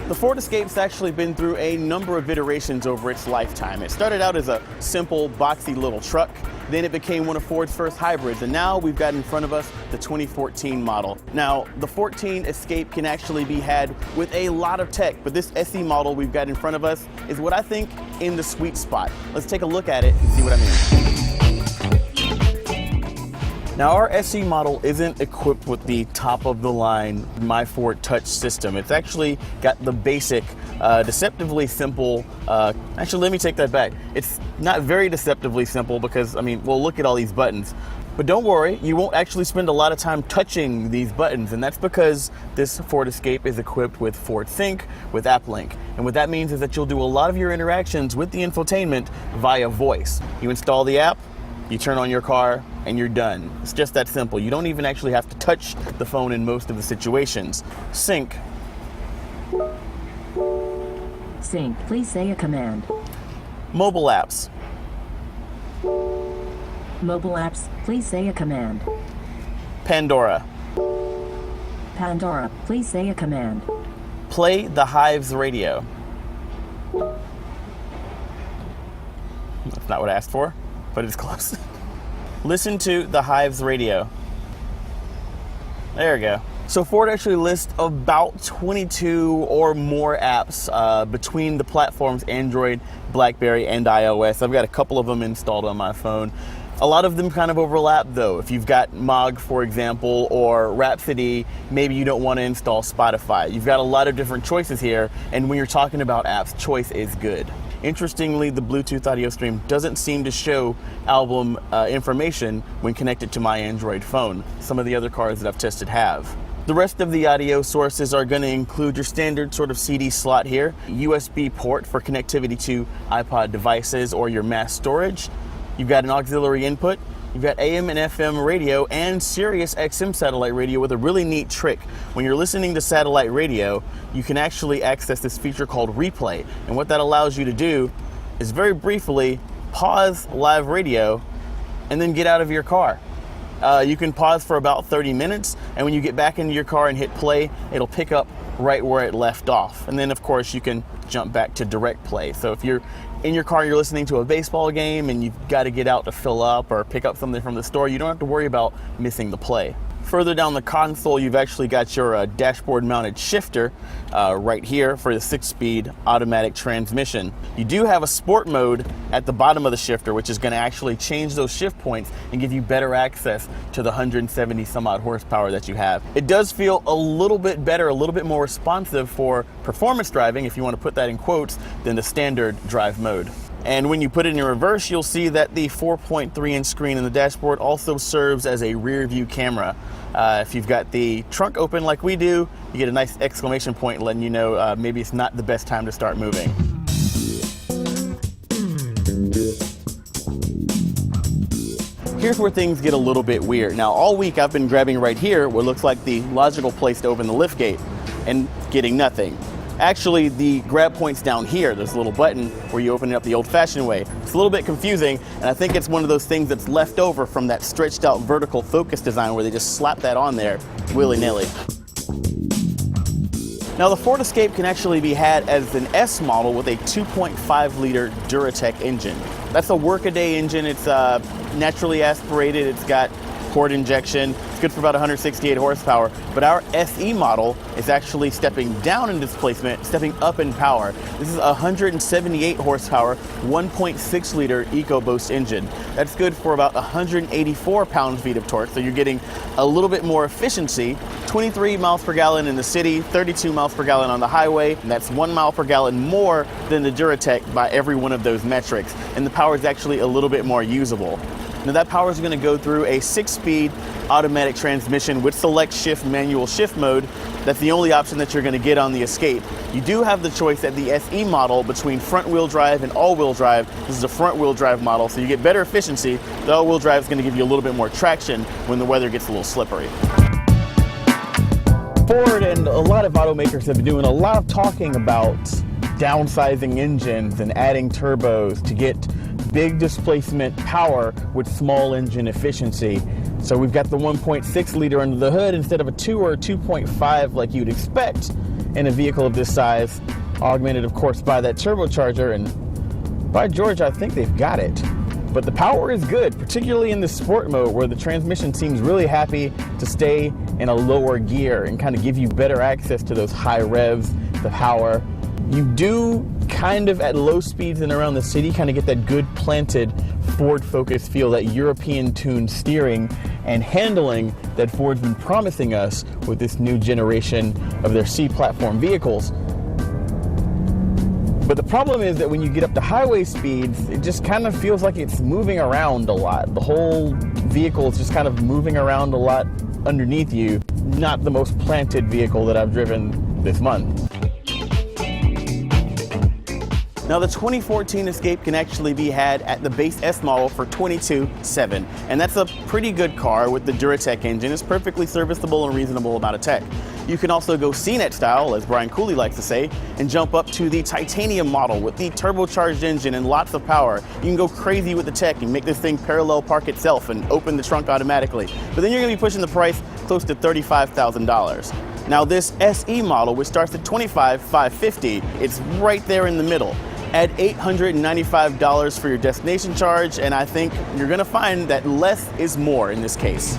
The Ford Escape's actually been through a number of iterations over its lifetime. It started out as a simple, boxy little truck, then it became one of Ford's first hybrids, and now we've got in front of us the 2014 model. Now, the 14 Escape can actually be had with a lot of tech, but this SE model we've got in front of us is what I think in the sweet spot. Let's take a look at it and see what I mean. Now, our SE model isn't equipped with the top-of-the-line My Ford Touch system. It's actually got the basic, deceptively simple, actually, let me take that back. It's not very deceptively simple because, I mean, well, look at all these buttons. But don't worry, you won't actually spend a lot of time touching these buttons, and that's because this Ford Escape is equipped with Ford Sync, with AppLink. And what that means is that you'll do a lot of your interactions with the infotainment via voice. You install the app, you turn on your car, and you're done. It's just that simple. You don't even actually have to touch the phone in most of the situations. Sync. Sync, please say a command. Mobile apps. Mobile apps, please say a command. Pandora. Pandora, please say a command. Play the Hives radio. That's not what I asked for, but it's close. Listen to the Hives radio. There we go. So Ford actually lists about 22 or more apps between the platforms Android, BlackBerry, and iOS. I've got a couple of them installed on my phone. A lot of them kind of overlap though. If you've got Mog, for example, or Rhapsody, maybe you don't want to install Spotify. You've got a lot of different choices here, and when you're talking about apps, choice is good. Interestingly, the Bluetooth audio stream doesn't seem to show album information when connected to my Android phone. Some of the other cars that I've tested have. The rest of the audio sources are going to include your standard sort of CD slot here, USB port for connectivity to iPod devices or your mass storage. You've got an auxiliary input. You've got AM and FM radio and Sirius XM satellite radio with a really neat trick. When you're listening to satellite radio, you can actually access this feature called Replay. And what that allows you to do is very briefly pause live radio and then get out of your car. You can pause for about 30 minutes, and when you get back into your car and hit play, it'll pick up right where it left off. And then, of course, you can jump back to direct play. So if you're in your car, you're listening to a baseball game, and you've got to get out to fill up or pick up something from the store, you don't have to worry about missing the play. Further down the console, you've actually got your dashboard-mounted shifter right here for the 6-speed automatic transmission. You do have a sport mode at the bottom of the shifter, which is going to actually change those shift points and give you better access to the 170 some odd horsepower that you have. It does feel a little bit better, a little bit more responsive for performance driving, if you want to put that in quotes, than the standard drive mode. And when you put it in reverse, you'll see that the 4.3-inch screen in the dashboard also serves as a rear view camera. If you've got the trunk open like we do, you get a nice exclamation point letting you know maybe it's not the best time to start moving. Here's where things get a little bit weird. Now, all week I've been grabbing right here what looks like the logical place to open the liftgate and getting nothing. Actually, the grab point's down here. There's a little button where you open it up the old-fashioned way. It's a little bit confusing, and I think it's one of those things that's left over from that stretched-out vertical focus design where they just slap that on there willy-nilly. Now, the Ford Escape can actually be had as an S model with a 2.5-liter Duratec engine. That's a workaday engine. It's naturally aspirated. It's got port injection. It's good for about 168 horsepower, but our SE model is actually stepping down in displacement, stepping up in power. This is a 178 horsepower, 1.6 liter EcoBoost engine. That's good for about 184 pound-feet of torque, so you're getting a little bit more efficiency. 23 miles per gallon in the city, 32 miles per gallon on the highway, and that's 1 mile per gallon more than the Duratec by every one of those metrics, and the power is actually a little bit more usable. Now that power is going to go through a 6-speed automatic transmission with select shift manual shift mode. That's the only option that you're going to get on the Escape. You do have the choice at the SE model between front wheel drive and all wheel drive. This is a front wheel drive model, so you get better efficiency. The all wheel drive is going to give you a little bit more traction when the weather gets a little slippery. Ford and a lot of automakers have been doing a lot of talking about downsizing engines and adding turbos to get big displacement power with small engine efficiency. So we've got the 1.6 liter under the hood instead of a 2 or a 2.5 like you'd expect. in a vehicle of this size, augmented of course by that turbocharger, and by George, I think they've got it. But the power is good, particularly in the sport mode where the transmission seems really happy to stay in a lower gear and kind of give you better access to those high revs, the power. You do kind of at low speeds and around the city kind of get that good planted Ford Focus feel, that European tuned steering and handling that Ford's been promising us with this new generation of their C-platform vehicles. But the problem is that when you get up to highway speeds, it just kind of feels like it's moving around a lot. The whole vehicle is just kind of moving around a lot underneath you. Not the most planted vehicle that I've driven this month. Now the 2014 Escape can actually be had at the base S model for $22,700, and that's a pretty good car with the Duratec engine. It's perfectly serviceable and reasonable amount of tech. You can also go CNET style, as Brian Cooley likes to say, and jump up to the titanium model with the turbocharged engine and lots of power. You can go crazy with the tech and make this thing parallel park itself and open the trunk automatically. But then you're going to be pushing the price close to $35,000. Now this SE model, which starts at $25,550, it's right there in the middle. Add $895 for your destination charge, and I think you're going to find that less is more in this case.